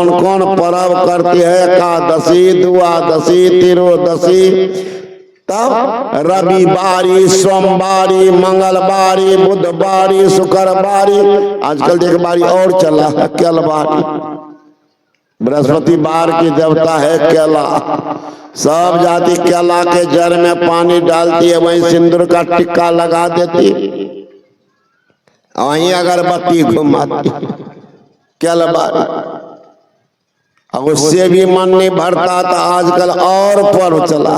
कौन कौन पर्व करती है, एकादशी, द्वादशी, त्रियोदशी, तब रविवारी, सोमवारी, मंगलवारी, बुधवारी, शुक्रवारी, आजकल देख बारी और चला है केलवारी। बृहस्पतिवार की देवता है केला। सब जाति केला के जड़ में पानी डालती है, वहीं सिंदूर का टिक्का लगा देती, वहीं अगरबत्ती घुमाती केलवारी। अब उससे भी मन नहीं भरता था। आजकल और पर्व चला,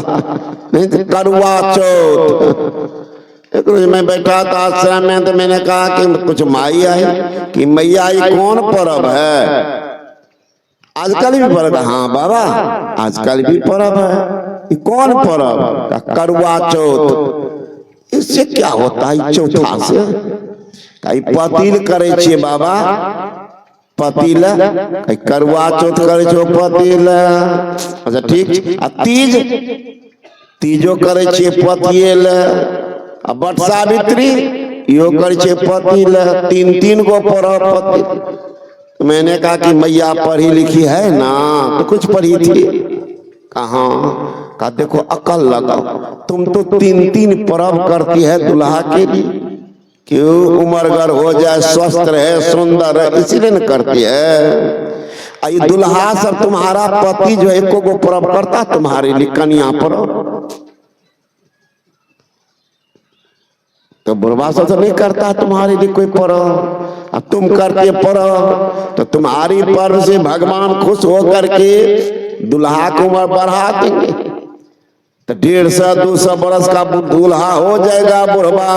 नहीं तो करवा चौथ। एक रोज मैं बैठा था आश्रम में, तो मैंने कहा कि कुछ माई आई कि मैया आई, कौन पर्व है? आजकल भी पर्व है। हाँ बाबा, आजकल भी पर्व है। ये कौन पर्व? करवा चौथ। इससे क्या होता है? चौथा से पतिल करे छे बाबा, पतिल करवा चौथ करे छो पतिल। अच्छा ठीक। तीज, तीजो करे छे पतिल। बट सावित्री यो करे छे पतिल। तीन तीन को पर्व पतिल। मैंने कहा कि मैया पढ़ी लिखी है ना, तो कुछ पढ़ी थी कहाँ? कहा देखो अकल लगाओ, तुम तो तीन तीन पर्व करती है दुल्हा के लिए। क्यों? उमरगर हो जाए, स्वस्थ रहे, सुंदर है, इसीलिए न करती है। ये दुल्हा सब तुम्हारा पति जो एको को पर्व करता तुम्हारे लिए, कन्या पर्व तो बुढ़वा सब नहीं करता तुम्हारे लिए कोई पर्व। अब तुम करके पर्व तो तुम्हारी पर्व से भगवान खुश हो करके दुल्हा को उम्र बढ़ा देंगे। तो 150-200 बरस का दूल्हा हो जाएगा बुढ़वा।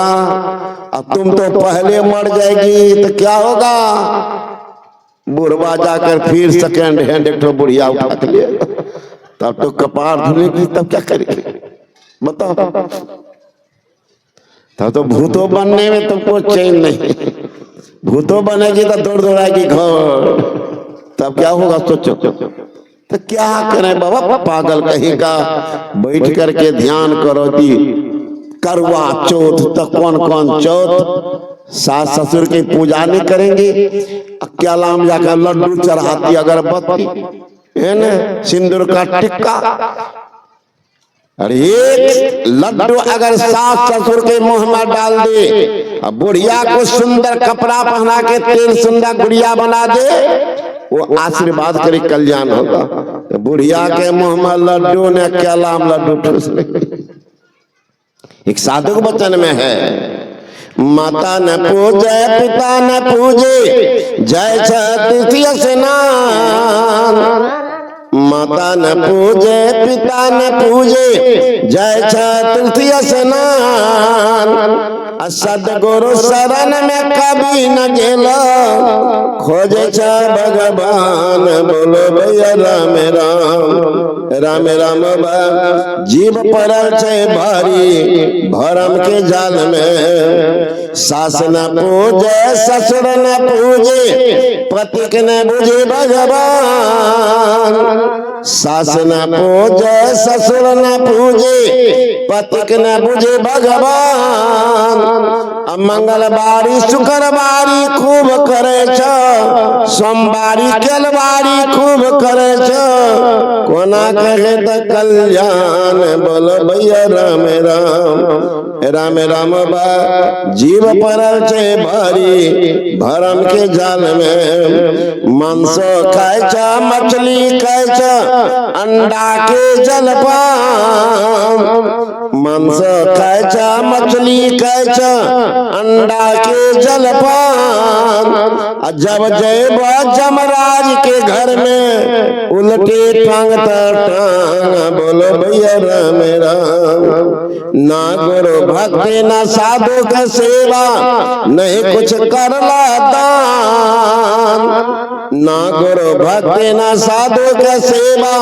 अब तुम तो पहले मर जाएगी तो क्या होगा? बुढ़वा जाकर फिर सेकेंड हैंड एक तो बुढ़िया उठा के लिए, तब तो कपार धुलेगी, तब क्या करेगी बताओ? तब तो भूतों बनने में तुमको चैन नहीं। भूतों बनेगी तो दौड़ दौड़ाएगी घर, तब क्या होगा सोचो। तो क्या करें बाबा, पागल कहीं का। बैठ करके ध्यान करो कि करवा चौथ तो कौन कौन चौथ, सास ससुर की पूजा नहीं करेंगे, अकेला में जाकर लड्डू चढ़ाती, अगरबत्ती है ना, सिंदूर का टिक्का। अरे एक लड्डू अगर सास ससुर के मुंह में डाल दे, अब बुढ़िया को सुंदर कपड़ा पहना के तेल सुंदर गुड़िया बना दे, वो आशीर्वाद करे कल्याण होगा। तो बुढ़िया के मुंह में लड्डू ने केला में लड्डू ठूस ले। एक साधु वचन में है, माता न पूजे पिता न पूजे, जय तृतीय स्नान। माता न पूजे पिता न पूजे, जय तृतीय स्नान। सदगुरु शरण में कभी न गेला, खोजे भगवान। बोलो भैया राम राम राम राम। जीव पड़ल छे भारी भरम के जाल में। सास न पूजे ससुर न पूजे, पति के न बुझे भगवान। सास न पूजे ससुर न पूजे, पति के न बुझे भगवान। मंगलवारी शुक्रवारी खूब करे छ, सोमवारी केलवारी खूब करे छ। कोना कहे तो कल्याण। बोलो भैया राम राम राम राम बा। जीव पड़ल छे भारी भरम के जाल में। मांस खाए छ, मछली खाए छ, अंडा के जलपान। मांस खाए छ, मछली खाए छ, अंडा के जलपान। जब जैब जमराज के घर में, उल्टे टांग टांग। बोलो भैया राम राम। ना गुरु भक्ति ना साधु का सेवा, नहीं कुछ करला दान। ना गुरु भक्ति ना साधु का सेवा,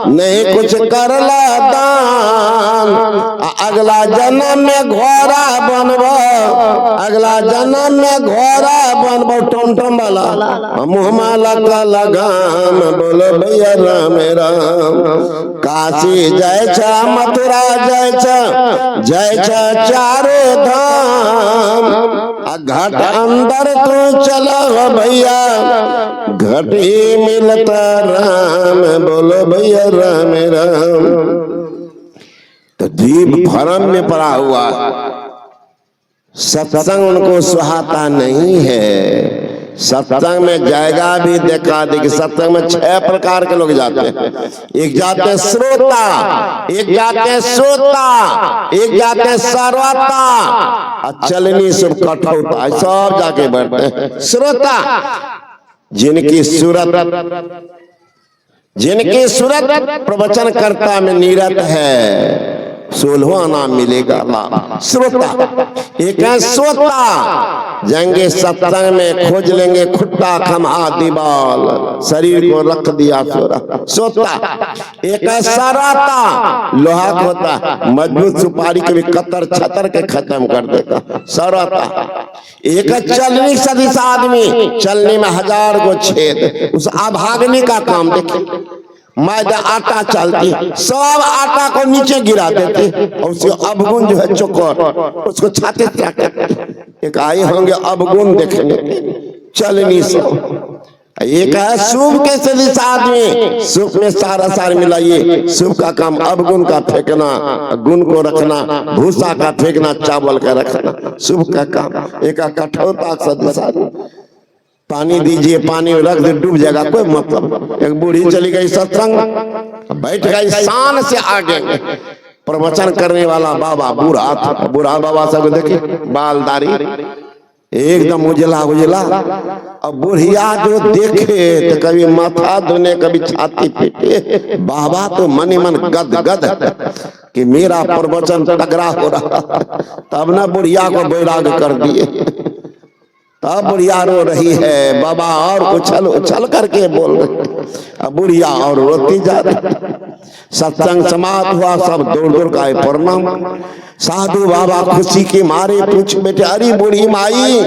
नहीं कुछ करला दान। अगला जन्म में घोड़ा बनबो, अगला जन्म में घोड़ा बनबो टमटम वाला, मुँह माला का लगाम। बोलो भैया राम राम। काशी जय छ, मथुरा जय छ, जय छ चारों धाम। घट अंदर तो चला हो भैया, घट ही मिलता राम, बोलो भैया राम राम। तो जीव भरम में पड़ा हुआ, सत्संग उनको सुहाता नहीं है। सत्संग में जाएगा भी देखा देखी। सत्संग में 6 प्रकार के लोग जाते हैं। एक जाते हैं श्रोता, एक जाते हैं श्रोता, एक जाते हैं सर्वता, चलनी सब कठौता, सब जाके बैठते हैं। श्रोता जिनकी सूरत प्रवचन कर्ता में नीरत है, 16वां नाम मिलेगा लाभ। श्रोता एक है श्रोता, जाएंगे सत्संग में खोज लेंगे खुट्टा खमा दीवाल, शरीर को रख दिया श्रोता। एक है सराता, लोहा का होता मजबूत सुपारी के भी कतर छतर के खत्म कर देगा, सराता। एक है चलनी सदिश आदमी, चलने में 1000 को छेद, उस अभागने का काम देखिए। मैदा आटा चलती, सब आटा को नीचे गिरा देते और उसके अवगुण जो है चोकर, उसको छाते एक आए होंगे अवगुण देखने चलनी से। एक है शुभ के सदिश आदमी, शुभ में सारा मिलाइए। शुभ का काम अवगुण का फेंकना, गुण को रखना, भूसा का फेंकना, चावल का रखना, शुभ का काम। एक कठोरता सदिश आदमी, पानी दीजिए, पानी में रख दे डूब जाएगा, कोई मतलब। एक बूढ़ी चली गई सत्संग, बैठ गई शान से आगे, प्रवचन करने वाला बाबा बूढ़ा था। बूढ़ा बाबा सब देखे बाल दाढ़ी एकदम उजला उजला। अब बुढ़िया जो देखे तो कभी माथा धोने कभी छाती पीटे। बाबा तो मन ही मन गद गद कि मेरा प्रवचन तगड़ा हो रहा। तब ना बुढ़िया को बैराग कर दिए। तब बुढ़िया रो रही है, बाबा और उछल उछल करके बोल रहे। अब बुढ़िया और रोती जा रही। सत्संग समाप्त हुआ, सब दूर दूर का प्रणाम। साधु बाबा खुशी के मारे पूछ बेटे, अरे बूढ़ी माई,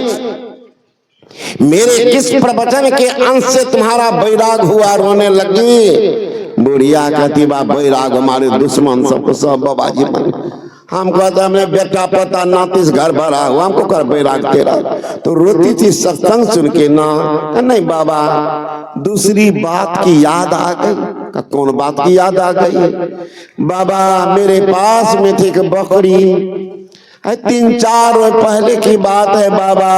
मेरे किस प्रवचन के अंश से तुम्हारा बैराग हुआ, रोने लगी। बुढ़िया कहती बा बैराग हमारे दुश्मन सब बाबा जी मन। हम कहते हमने बेटा पता नातीस घर भरा हुआ, हमको कर बैराग तेरा। तो रोती थी सत्संग सुन के ना। नहीं बाबा, दूसरी बात की याद आ गई। कौन बात की याद आ गई? बाबा मेरे पास में थी एक बकरी, 3-4 रोज पहले की बात है बाबा,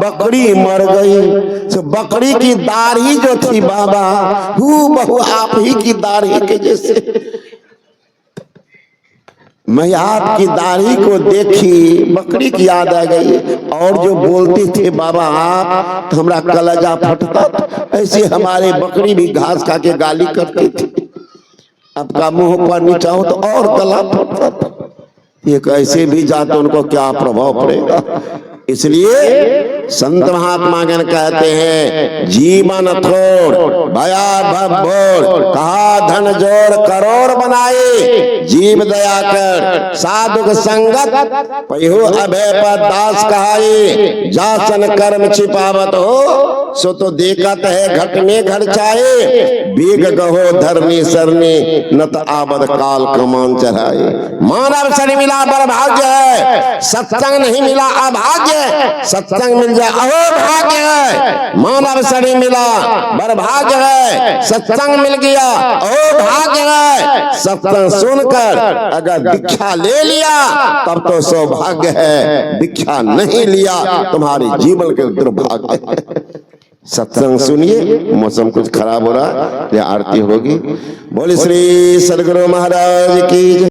बकरी मर गई। तो बकरी की दाढ़ी जो थी बाबा, हूबहू आप ही की दाढ़ी के जैसे। मैं आपकी दाढ़ी को देखी, बकरी की याद आ गई। और जो बोलती थी बाबा आप, तो हमारा कलेजा फटता था। ऐसे हमारे बकरी भी घास खा के गाली करती थी। आपका मुंह पर नीचा हो तो और गला फटता था। ये कैसे भी जाते उनको क्या प्रभाव पड़ेगा। इसलिए संत महात्मा गण कहते हैं, जीवन थोड़ भया भवोर, कहा धन जोड़ करोड़ बनाए, जीव दया कर साधुक संगत, पयो अभय पर दास कहाए। जासन कर्म छिपावत हो, सो तो देखत है घट में घर छाए। बीग गहो धरनी सरनी, नत आबद काल कमान चढ़ाए। मानव शनि मिला बरभाग्य है, सत्संग नहीं मिला अभाग्य। सत्संग मिल जाए अहोभाग्य है। मानव शरीर मिला बरभाग्य है, सत्संग मिल गया अहोभाग्य है। सत्संग सुनकर अगर दीक्षा ले लिया तब तो सौभाग्य है, दीक्षा नहीं लिया तुम्हारे जीवन के दुर्भाग्य है। सत्संग सुनिए। मौसम कुछ खराब हो रहा है, आरती होगी। बोले श्री सदगुरु महाराज की।